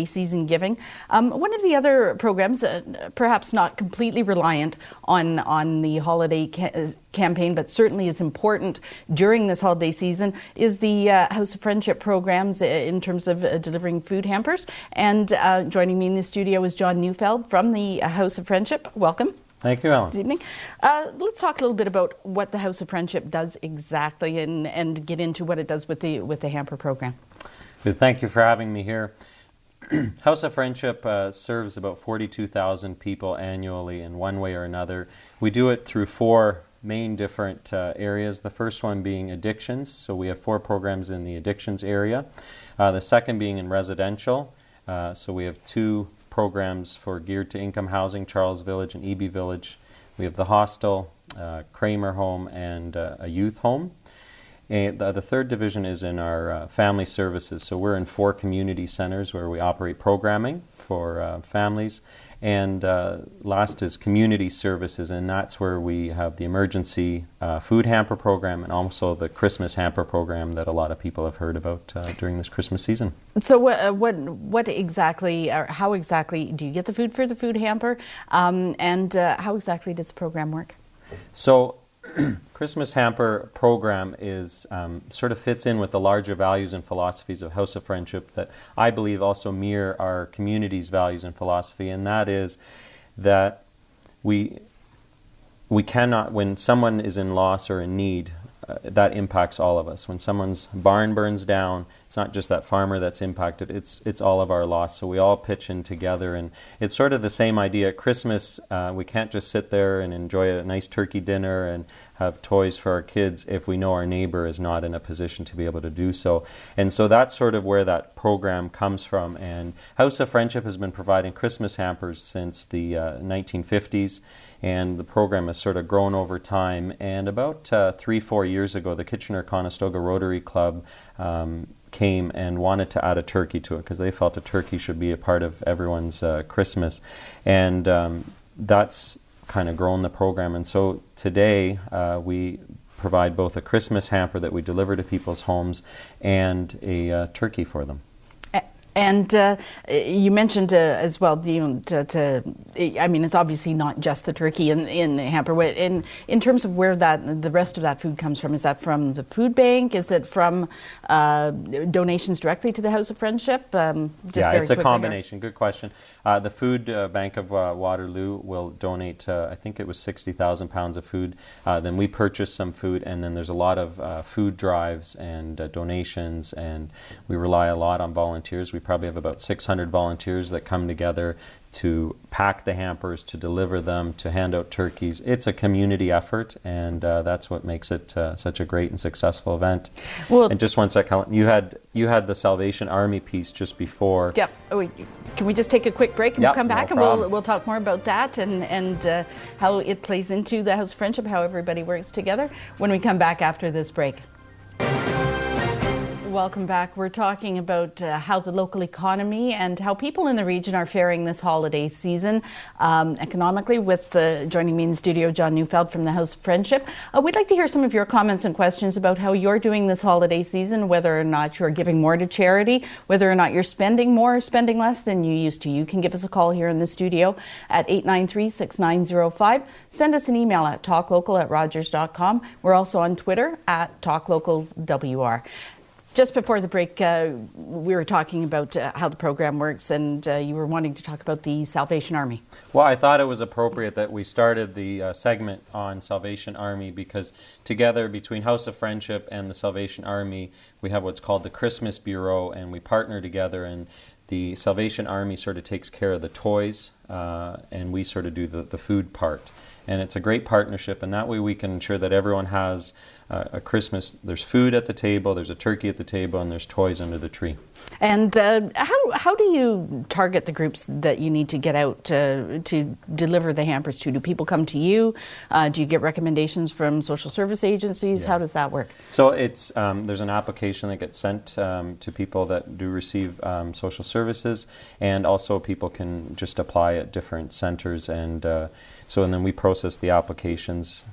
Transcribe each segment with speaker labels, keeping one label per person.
Speaker 1: season giving. One of the other programs, perhaps not completely reliant on the holiday campaign, but certainly is important during this holiday season, is the House of Friendship programs in terms of delivering food hampers. And joining me in the studio is John Neufeld from the House of Friendship. Welcome.
Speaker 2: Thank you, Ellen.
Speaker 1: This evening. Let's talk a little bit about what the House of Friendship does exactly and get into what it does with the hamper program.
Speaker 2: Good. Thank you for having me here. House of Friendship serves about 42,000 people annually in one way or another. We do it through four main different areas. The first one being addictions, so we have four programs in the addictions area. The second being in residential, so we have two programs for geared to income housing, Charles Village and EB Village. We have the hostel, Kramer home, and a youth home. And the third division is in our family services. So we're in four community centers where we operate programming for families. And last is community services, and that's where we have the emergency food hamper program and also the Christmas hamper program that a lot of people have heard about during this Christmas season.
Speaker 1: So what exactly, or how exactly do you get the food for the food hamper, and how exactly does the program work?
Speaker 2: So Christmas hamper program is sort of fits in with the larger values and philosophies of House of Friendship that I believe also mirror our community's values and philosophy, and that is that we cannot, when someone is in loss or in need, that impacts all of us. When someone's barn burns down, it's not just that farmer that's impacted, it's all of our loss. So we all pitch in together, and it's sort of the same idea. At Christmas, we can't just sit there and enjoy a nice turkey dinner and have toys for our kids if we know our neighbor is not in a position to be able to do so. And so that's sort of where that program comes from. And House of Friendship has been providing Christmas hampers since the 1950s. And the program has sort of grown over time. And about 3-4 years ago, the Kitchener-Conestoga Rotary Club came and wanted to add a turkey to it because they felt a turkey should be a part of everyone's Christmas. And that's kind of grown the program. And so today we provide both a Christmas hamper that we deliver to people's homes and a turkey for them.
Speaker 1: And you mentioned as well, I mean, it's obviously not just the turkey in the hamper. In terms of where the rest of that food comes from, is that from the food bank? Is it from donations directly to the House of Friendship?
Speaker 2: Yeah, it's a combination. Good question. The Food Bank of Waterloo will donate, I think it was 60,000 pounds of food. Then we purchase some food, and then there's a lot of food drives and donations, and we rely a lot on volunteers. We probably have about 600 volunteers that come together to pack the hampers, to deliver them, to hand out turkeys. It's a community effort, and that's what makes it such a great and successful event. Well, and just one sec, Helen, you had the Salvation Army piece just before.
Speaker 1: Yeah. Can we just take a quick break and
Speaker 2: yep,
Speaker 1: we'll come back,
Speaker 2: no
Speaker 1: and we'll talk more about that and how it plays into the House of Friendship, how everybody works together when we come back after this break. Welcome back. We're talking about how the local economy and how people in the region are faring this holiday season economically with joining me in the studio, John Neufeld from the House of Friendship. We'd like to hear some of your comments and questions about how you're doing this holiday season, whether or not you're giving more to charity, whether or not you're spending more or spending less than you used to. You can give us a call here in the studio at 893-6905. Send us an email at talklocal@rogers.com. We're also on Twitter at talklocalwr. Just before the break, we were talking about how the program works, and you were wanting to talk about the Salvation Army.
Speaker 2: Well, I thought it was appropriate that we started the segment on Salvation Army because together between House of Friendship and the Salvation Army, we have what's called the Christmas Bureau, and we partner together, and the Salvation Army sort of takes care of the toys, and we sort of do the food part. And it's a great partnership, and that way we can ensure that everyone has a Christmas, there's food at the table, there's a turkey at the table, and there's toys under the tree.
Speaker 1: And how do you target the groups that you need to get out to deliver the hampers to? Do people come to you? Do you get recommendations from social service agencies? Yeah. How does that work?
Speaker 2: So it's there's an application that gets sent to people that do receive social services, and also people can just apply at different centers, and then we process the applications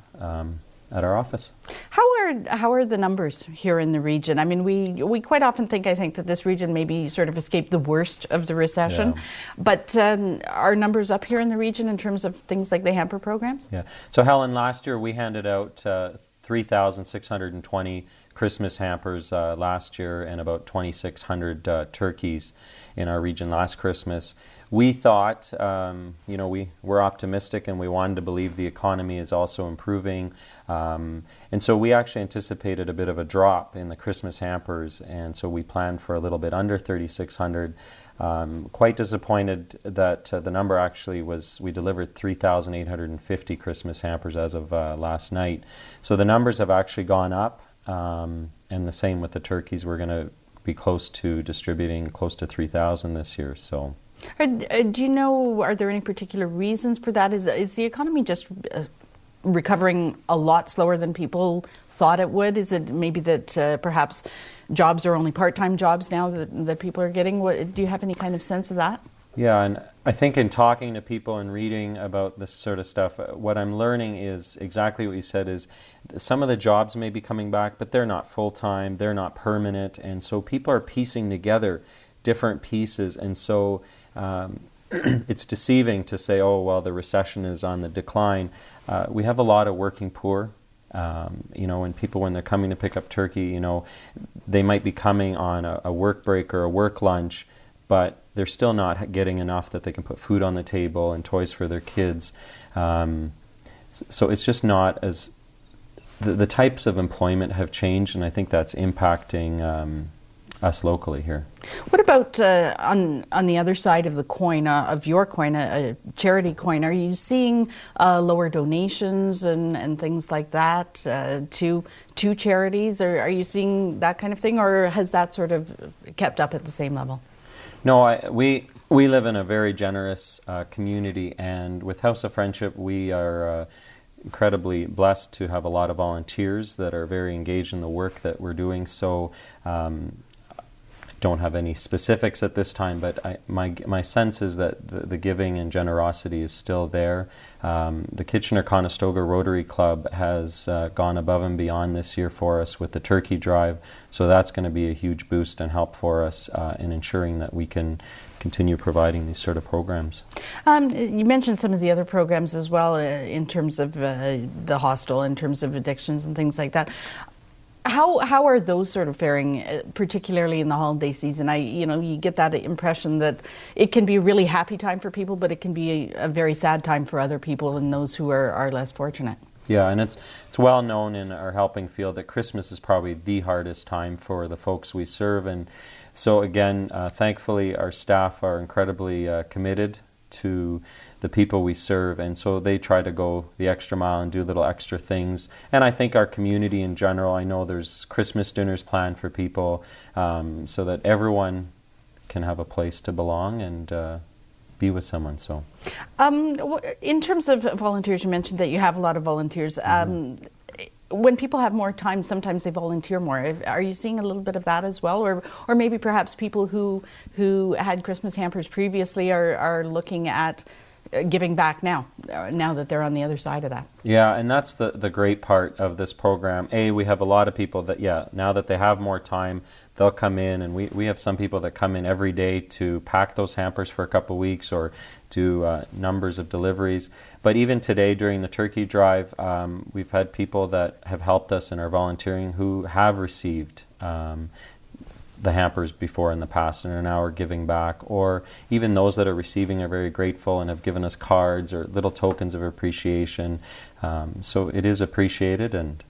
Speaker 2: at our office.
Speaker 1: How are how are the numbers here in the region? I mean, we quite often think, I think, that this region maybe sort of escaped the worst of the recession, but are numbers up here in the region in terms of things like the hamper programs?
Speaker 2: Yeah. So Helen, last year we handed out 3,620 Christmas hampers last year and about 2,600 turkeys in our region last Christmas. We thought, we were optimistic and we wanted to believe the economy is also improving. And so we actually anticipated a bit of a drop in the Christmas hampers, and so we planned for a little bit under 3,600. Quite disappointed that the number actually was, we delivered 3,850 Christmas hampers as of last night. So the numbers have actually gone up, and the same with the turkeys. We're going to be close to distributing close to 3,000 this year. So.
Speaker 1: Do you know, are there any particular reasons for that? Is the economy just recovering a lot slower than people thought it would? Is it maybe that perhaps jobs are only part-time jobs now that people are getting? Do you have any kind of sense of that?
Speaker 2: Yeah, and I think in talking to people and reading about this sort of stuff, what I'm learning is exactly what you said, is some of the jobs may be coming back, but they're not full-time, they're not permanent, and so people are piecing together different pieces, and so it's deceiving to say, oh, well, the recession is on the decline. We have a lot of working poor. When they're coming to pick up turkey, they might be coming on a work break or a work lunch, but they're still not getting enough that they can put food on the table and toys for their kids. So it's just not as... The types of employment have changed, and I think that's impacting us locally here.
Speaker 1: What about on the other side of the coin, of your coin, a charity coin? Are you seeing lower donations and things like that to charities? Or are you seeing that kind of thing, or has that sort of kept up at the same level?
Speaker 2: No, we live in a very generous community, and with House of Friendship, we are incredibly blessed to have a lot of volunteers that are very engaged in the work that we're doing. So don't have any specifics at this time, but my sense is that the giving and generosity is still there. The Kitchener-Conestoga Rotary Club has gone above and beyond this year for us with the turkey drive, so that's going to be a huge boost and help for us in ensuring that we can continue providing these sort of programs.
Speaker 1: You mentioned some of the other programs as well in terms of the hostel, in terms of addictions and things like that. How are those sort of faring, particularly in the holiday season? You get that impression that it can be a really happy time for people, but it can be a very sad time for other people and those who are less fortunate.
Speaker 2: Yeah, and it's well known in our helping field that Christmas is probably the hardest time for the folks we serve, and so again, thankfully our staff are incredibly committed to the people we serve, and so they try to go the extra mile and do little extra things. And I think our community in general, I know there's Christmas dinners planned for people so that everyone can have a place to belong and be with someone. So,
Speaker 1: in terms of volunteers, you mentioned that you have a lot of volunteers. When people have more time, sometimes they volunteer more. Are you seeing a little bit of that as well? Or maybe perhaps people who had Christmas hampers previously are looking at giving back now that they're on the other side of that?
Speaker 2: Yeah, and that's the great part of this program. We have a lot of people that, now that they have more time, they'll come in, and we have some people that come in every day to pack those hampers for a couple of weeks or do numbers of deliveries. But even today during the turkey drive, we've had people that have helped us in our volunteering who have received the hampers before in the past and are now giving back, or even those that are receiving are very grateful and have given us cards or little tokens of appreciation. So it is appreciated. And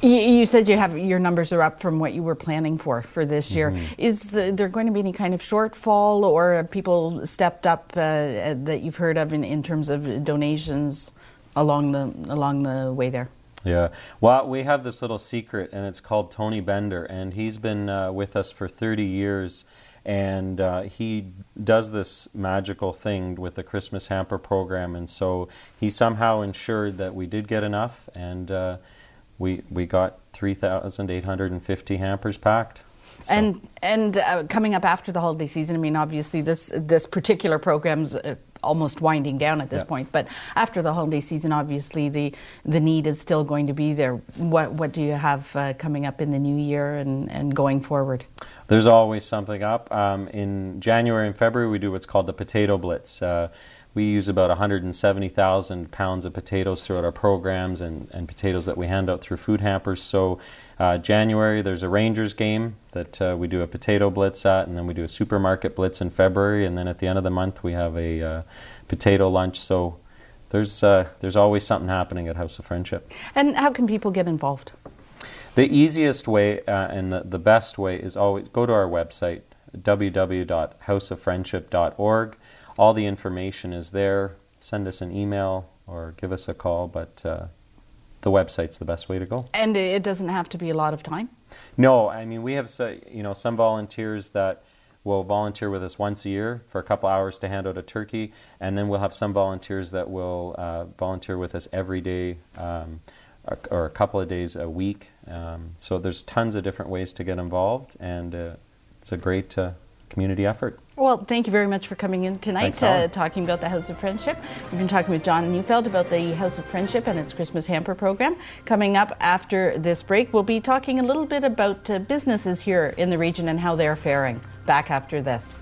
Speaker 1: you said your numbers are up from what you were planning for this year. Is there going to be any kind of shortfall, or have people stepped up that you've heard of in terms of donations along the way there?
Speaker 2: Yeah, well, we have this little secret, and it's called Tony Bender, and he's been with us for 30 years, and he does this magical thing with the Christmas hamper program, and so he somehow ensured that we did get enough, and we got 3,850 hampers packed. So. And
Speaker 1: coming up after the holiday season, I mean, obviously this particular program's almost winding down at this point. But after the holiday season, obviously the need is still going to be there. What do you have coming up in the new year and going forward?
Speaker 2: There's always something up. In January and February, we do what's called the Potato Blitz. We use about 170,000 pounds of potatoes throughout our programs and potatoes that we hand out through food hampers. So January, there's a Rangers game that we do a potato blitz at, and then we do a supermarket blitz in February, and then at the end of the month we have a potato lunch. So there's always something happening at House of Friendship. And
Speaker 1: how can people get involved?
Speaker 2: The easiest way and the best way is always go to our website, www.houseoffriendship.org. All the information is there. Send us an email or give us a call, but the website's the best way to go.
Speaker 1: And it doesn't have to be a lot of time?
Speaker 2: No, I mean, we have some volunteers that will volunteer with us once a year for a couple hours to hand out a turkey, and then we'll have some volunteers that will volunteer with us every day or a couple of days a week. So there's tons of different ways to get involved, and it's a great community effort.
Speaker 1: Well, thank you very much for coming in tonight, talking about the House of Friendship. We've been talking with John Neufeld about the House of Friendship and its Christmas hamper program. Coming up after this break, we'll be talking a little bit about businesses here in the region and how they're faring. Back after this.